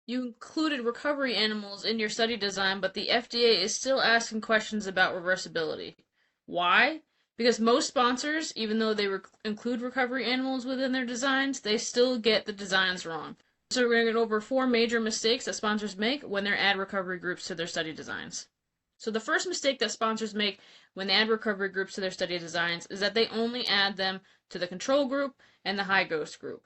You included recovery animals in your study design, but the FDA is still asking questions about reversibility. Why? Because most sponsors, even though they include recovery animals within their designs, they still get the designs wrong. So we're going to go over 4 major mistakes that sponsors make when they add recovery groups to their study designs. So the first mistake that sponsors make when they add recovery groups to their study designs is that they only add them to the control group and the high dose group.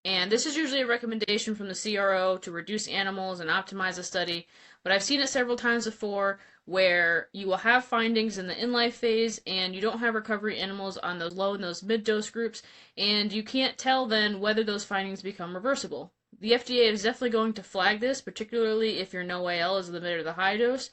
And this is usually a recommendation from the CRO to reduce animals and optimize a study, but I've seen it several times before where you will have findings in the in-life phase and you don't have recovery animals on those low and those mid-dose groups, and you can't tell then whether those findings become reversible. The FDA is definitely going to flag this, particularly if your NOAL is the mid or the high dose.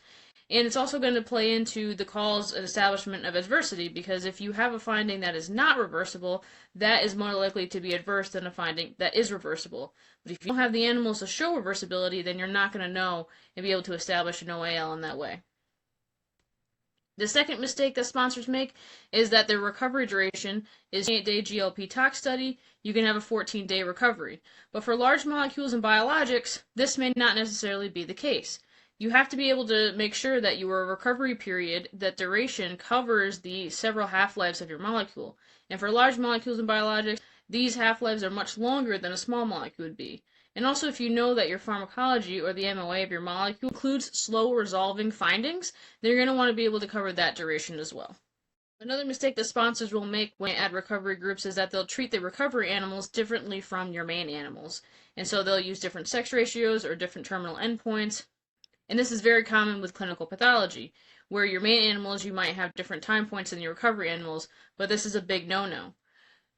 And it's also going to play into the cause and establishment of adversity, because if you have a finding that is not reversible, that is more likely to be adverse than a finding that is reversible. But if you don't have the animals to show reversibility, then you're not going to know and be able to establish an OAL in that way. The second mistake that sponsors make is that their recovery duration is an 8-day GLP tox study. You can have a 14-day recovery. But for large molecules and biologics, this may not necessarily be the case. You have to be able to make sure that your recovery period, that duration, covers the several half-lives of your molecule. And for large molecules and biologics, these half-lives are much longer than a small molecule would be. And also, if you know that your pharmacology or the MOA of your molecule includes slow resolving findings, then you're going to want to be able to cover that duration as well. Another mistake that sponsors will make when they add recovery groups is that they'll treat the recovery animals differently from your main animals. And so they'll use different sex ratios or different terminal endpoints. And this is very common with clinical pathology, where your main animals, you might have different time points than your recovery animals, but this is a big no-no.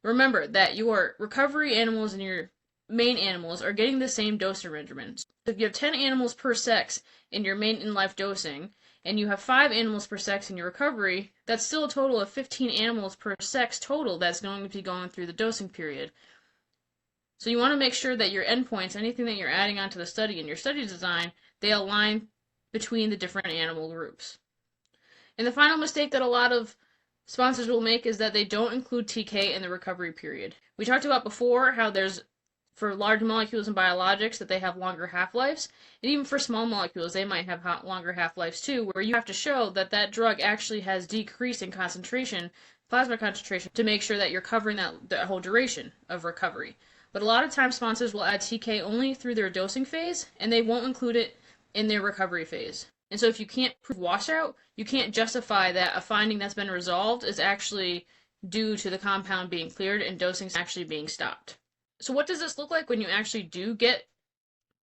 Remember that your recovery animals and your main animals are getting the same dosing regimen. So if you have 10 animals per sex in your main in-life dosing, and you have 5 animals per sex in your recovery, that's still a total of 15 animals per sex total that's going to be going through the dosing period. So you want to make sure that your endpoints, anything that you're adding onto the study in your study design, they align between the different animal groups. And the final mistake that a lot of sponsors will make is that they don't include TK in the recovery period. We talked about before how there's, for large molecules and biologics, that they have longer half-lives, and even for small molecules, they might have longer half-lives too, where you have to show that that drug actually has decreased in concentration, plasma concentration, to make sure that you're covering that whole duration of recovery. But a lot of times sponsors will add TK only through their dosing phase, and they won't include it in their recovery phase. And so if you can't prove washout, you can't justify that a finding that's been resolved is actually due to the compound being cleared and dosing actually being stopped. So what does this look like when you actually do get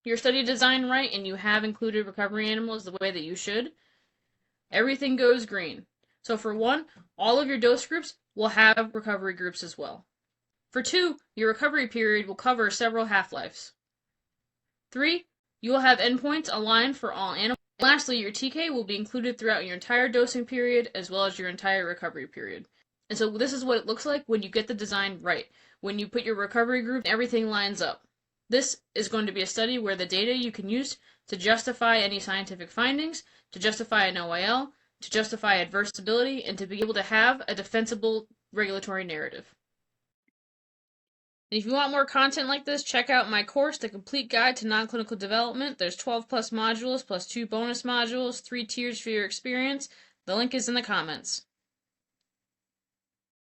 your study design right and you have included recovery animals the way that you should? Everything goes green. So for 1, all of your dose groups will have recovery groups as well. For 2, your recovery period will cover several half-lives. 3, you will have endpoints aligned for all animals. And lastly, your TK will be included throughout your entire dosing period as well as your entire recovery period. And so this is what it looks like when you get the design right. When you put your recovery group, everything lines up. This is going to be a study where the data you can use to justify any scientific findings, to justify an OAL, to justify adversibility, and to be able to have a defensible regulatory narrative. And if you want more content like this, check out my course, The Complete Guide to Non-Clinical Development. There's 12 plus modules, plus 2 bonus modules, 3 tiers for your experience. The link is in the comments.